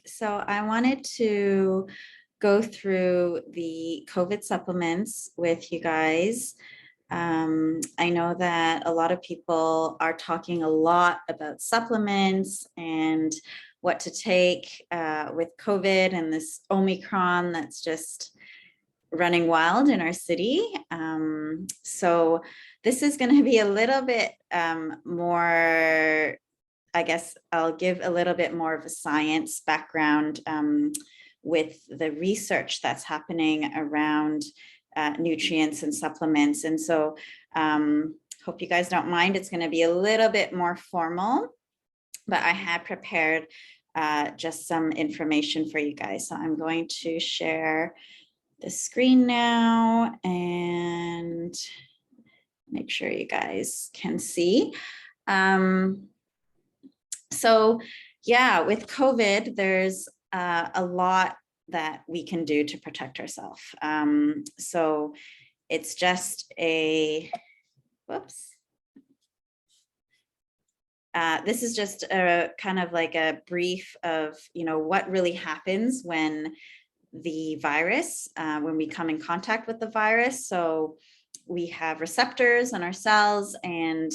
So I wanted to go through the COVID supplements with you guys. I know that a lot of people are talking a lot about supplements and what to take with COVID and this Omicron that's just running wild in our city. So this is going to be a little bit more, I guess I'll give a little bit more of a science background with the research that's happening around nutrients and supplements. And so hope you guys don't mind. It's going to be a little bit more formal, but I had prepared just some information for you guys. So I'm going to share the screen now and make sure you guys can see. So yeah, with COVID, there's a lot that we can do to protect ourselves. So it's just a, whoops. This is just a kind of like a brief of, what really happens when the virus, when we come in contact with the virus. So we have receptors on our cells, and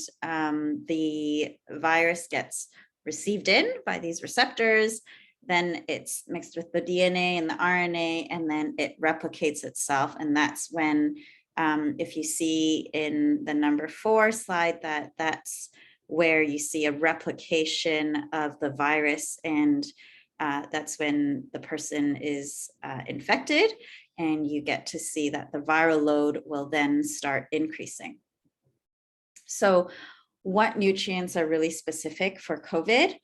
the virus gets received in by these receptors. Then it's mixed with the DNA and the RNA, and then it replicates itself. And that's when, if you see in the number 4 slide, that's where you see a replication of the virus, and that's when the person is infected, and you get to see that the viral load will then start increasing. So what nutrients are really specific for COVID?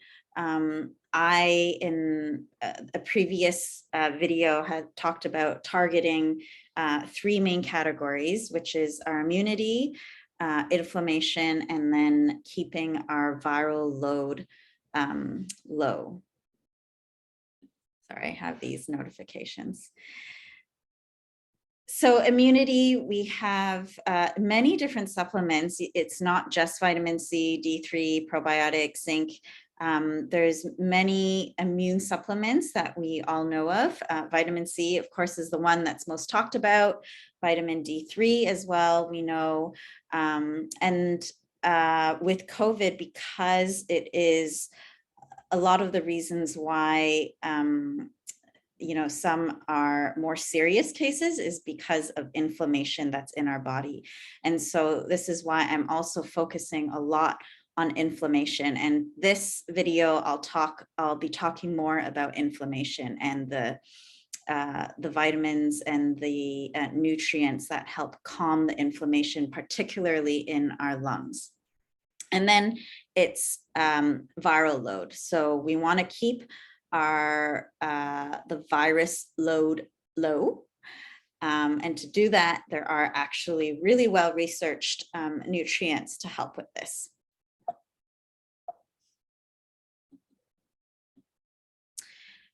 I, in a previous video, had talked about targeting 3 main categories, which is our immunity, inflammation, and then keeping our viral load low. Sorry, I have these notifications. So immunity, we have many different supplements. It's not just vitamin C, D3, probiotics, zinc. There's many immune supplements that we all know of. Vitamin C, of course, is the one that's most talked about. Vitamin D3 as well, we know. And with COVID, because it is a lot of the reasons why some are more serious cases is because of inflammation that's in our body. And so this is why I'm also focusing a lot on inflammation. And this video, I'll be talking more about inflammation and the vitamins and the nutrients that help calm the inflammation, particularly in our lungs. And then it's viral load. So we want to keep our the virus load low. And to do that, there are actually really well-researched nutrients to help with this.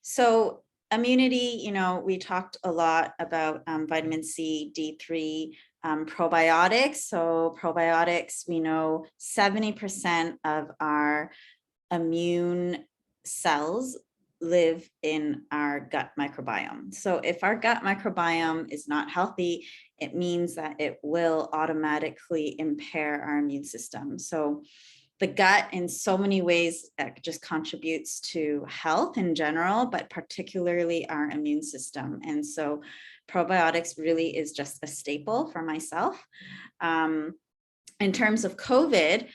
So immunity, we talked a lot about vitamin C, D3, probiotics. So probiotics, we know 70% of our immune cells live in our gut microbiome. So if our gut microbiome is not healthy, it means that it will automatically impair our immune system. So the gut in so many ways just contributes to health in general, but particularly our immune system. And so probiotics really is just a staple for myself. In terms of COVID,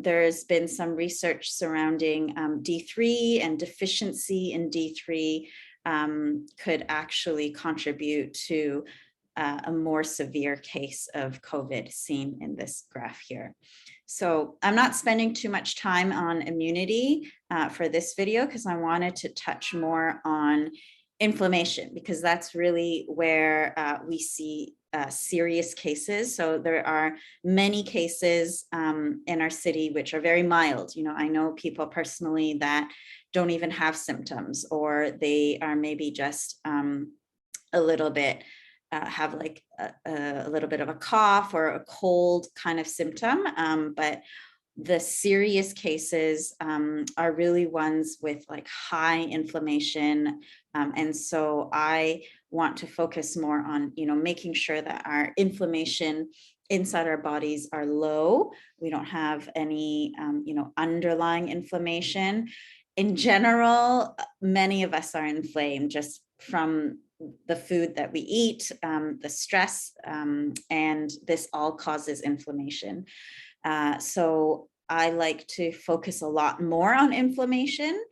there's been some research surrounding D3, and deficiency in D3 could actually contribute to a more severe case of COVID seen in this graph here. So I'm not spending too much time on immunity for this video, because I wanted to touch more on inflammation, because that's really where we see serious cases. So there are many cases in our city which are very mild. I know people personally that don't even have symptoms, or they are maybe just a little bit have like a little bit of a cough or a cold kind of symptom. But the serious cases are really ones with like high inflammation. And so I want to focus more on, making sure that our inflammation inside our bodies are low. We don't have any, underlying inflammation. In general, many of us are inflamed just from the food that we eat, the stress, and this all causes inflammation. So I like to focus a lot more on inflammation.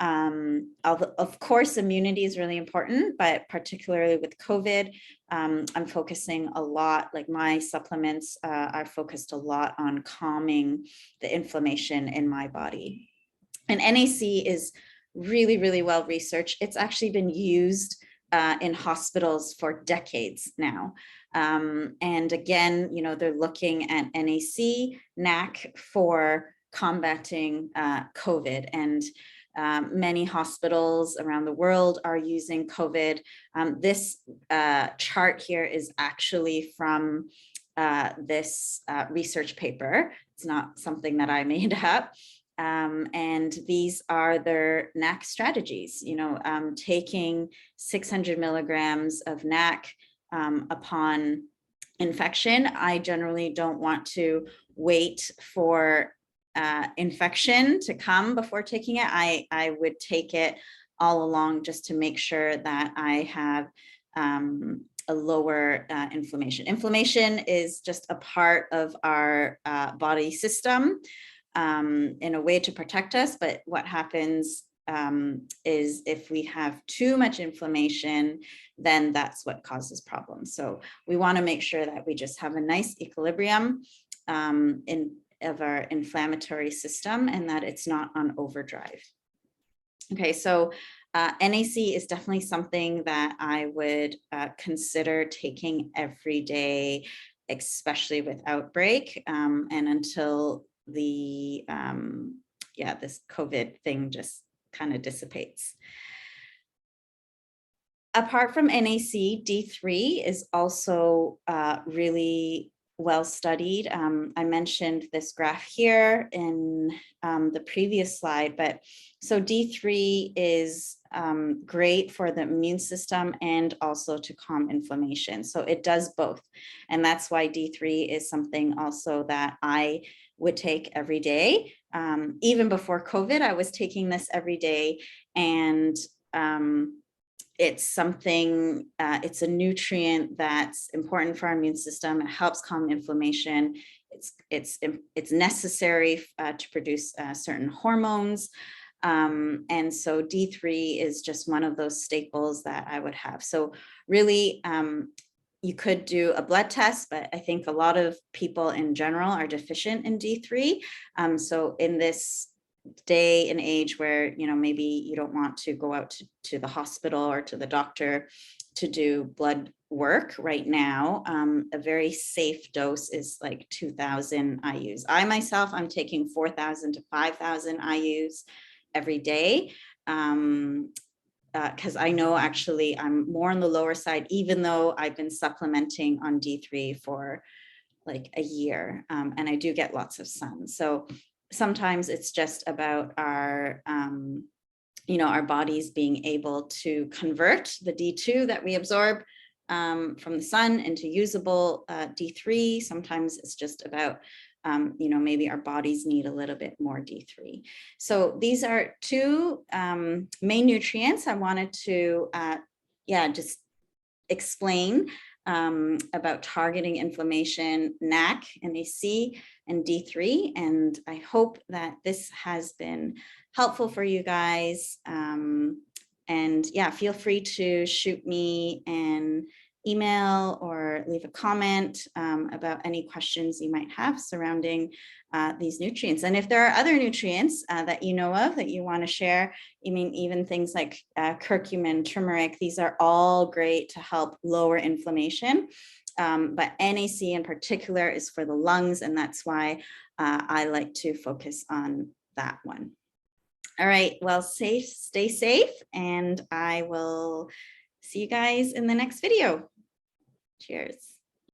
Of course, immunity is really important, but particularly with COVID, I'm focusing a lot, like my supplements are focused a lot on calming the inflammation in my body. And NAC is really, really well researched. It's actually been used in hospitals for decades now. And again, they're looking at NAC for combating COVID. And many hospitals around the world are using COVID. This chart here is actually from this research paper. It's not something that I made up. And these are their NAC strategies, taking 600 milligrams of NAC upon infection. I generally don't want to wait for infection to come before taking it. I would take it all along just to make sure that I have a lower inflammation. Inflammation is just a part of our body system. In a way to protect us, but what happens is if we have too much inflammation, then that's what causes problems. So we want to make sure that we just have a nice equilibrium of our inflammatory system and that it's not on overdrive. Okay, so NAC is definitely something that I would consider taking every day, especially with outbreak, and until the this COVID thing just kind of dissipates. Apart from NAC, D3 is also really well studied. I mentioned this graph here in the previous slide, but so D3 is great for the immune system and also to calm inflammation. So it does both. And that's why D3 is something also that I would take every day. Even before COVID, I was taking this every day, and it's something, it's a nutrient that's important for our immune system. It helps calm inflammation. It's necessary to produce certain hormones. And so D3 is just one of those staples that I would have. So really, you could do a blood test, but I think a lot of people in general are deficient in D3. So in this day and age where, maybe you don't want to go out to the hospital or to the doctor to do blood work right now, a very safe dose is like 2,000 IUs. I myself, I'm taking 4,000 to 5,000 IUs every day. Because I know actually I'm more on the lower side, even though I've been supplementing on D3 for like a year, and I do get lots of sun. So sometimes it's just about our, our bodies being able to convert the D2 that we absorb from the sun into usable D3. Sometimes it's just about maybe our bodies need a little bit more D3. So these are two main nutrients I wanted to, just explain about targeting inflammation, NAC, NAC, and D3. And I hope that this has been helpful for you guys. And feel free to shoot me an email or leave a comment about any questions you might have surrounding these nutrients. And if there are other nutrients that you know of that you want to share, even things like curcumin, turmeric, these are all great to help lower inflammation. But NAC in particular is for the lungs, and that's why I like to focus on that one. All right, well, stay safe, and I will see you guys in the next video. Cheers.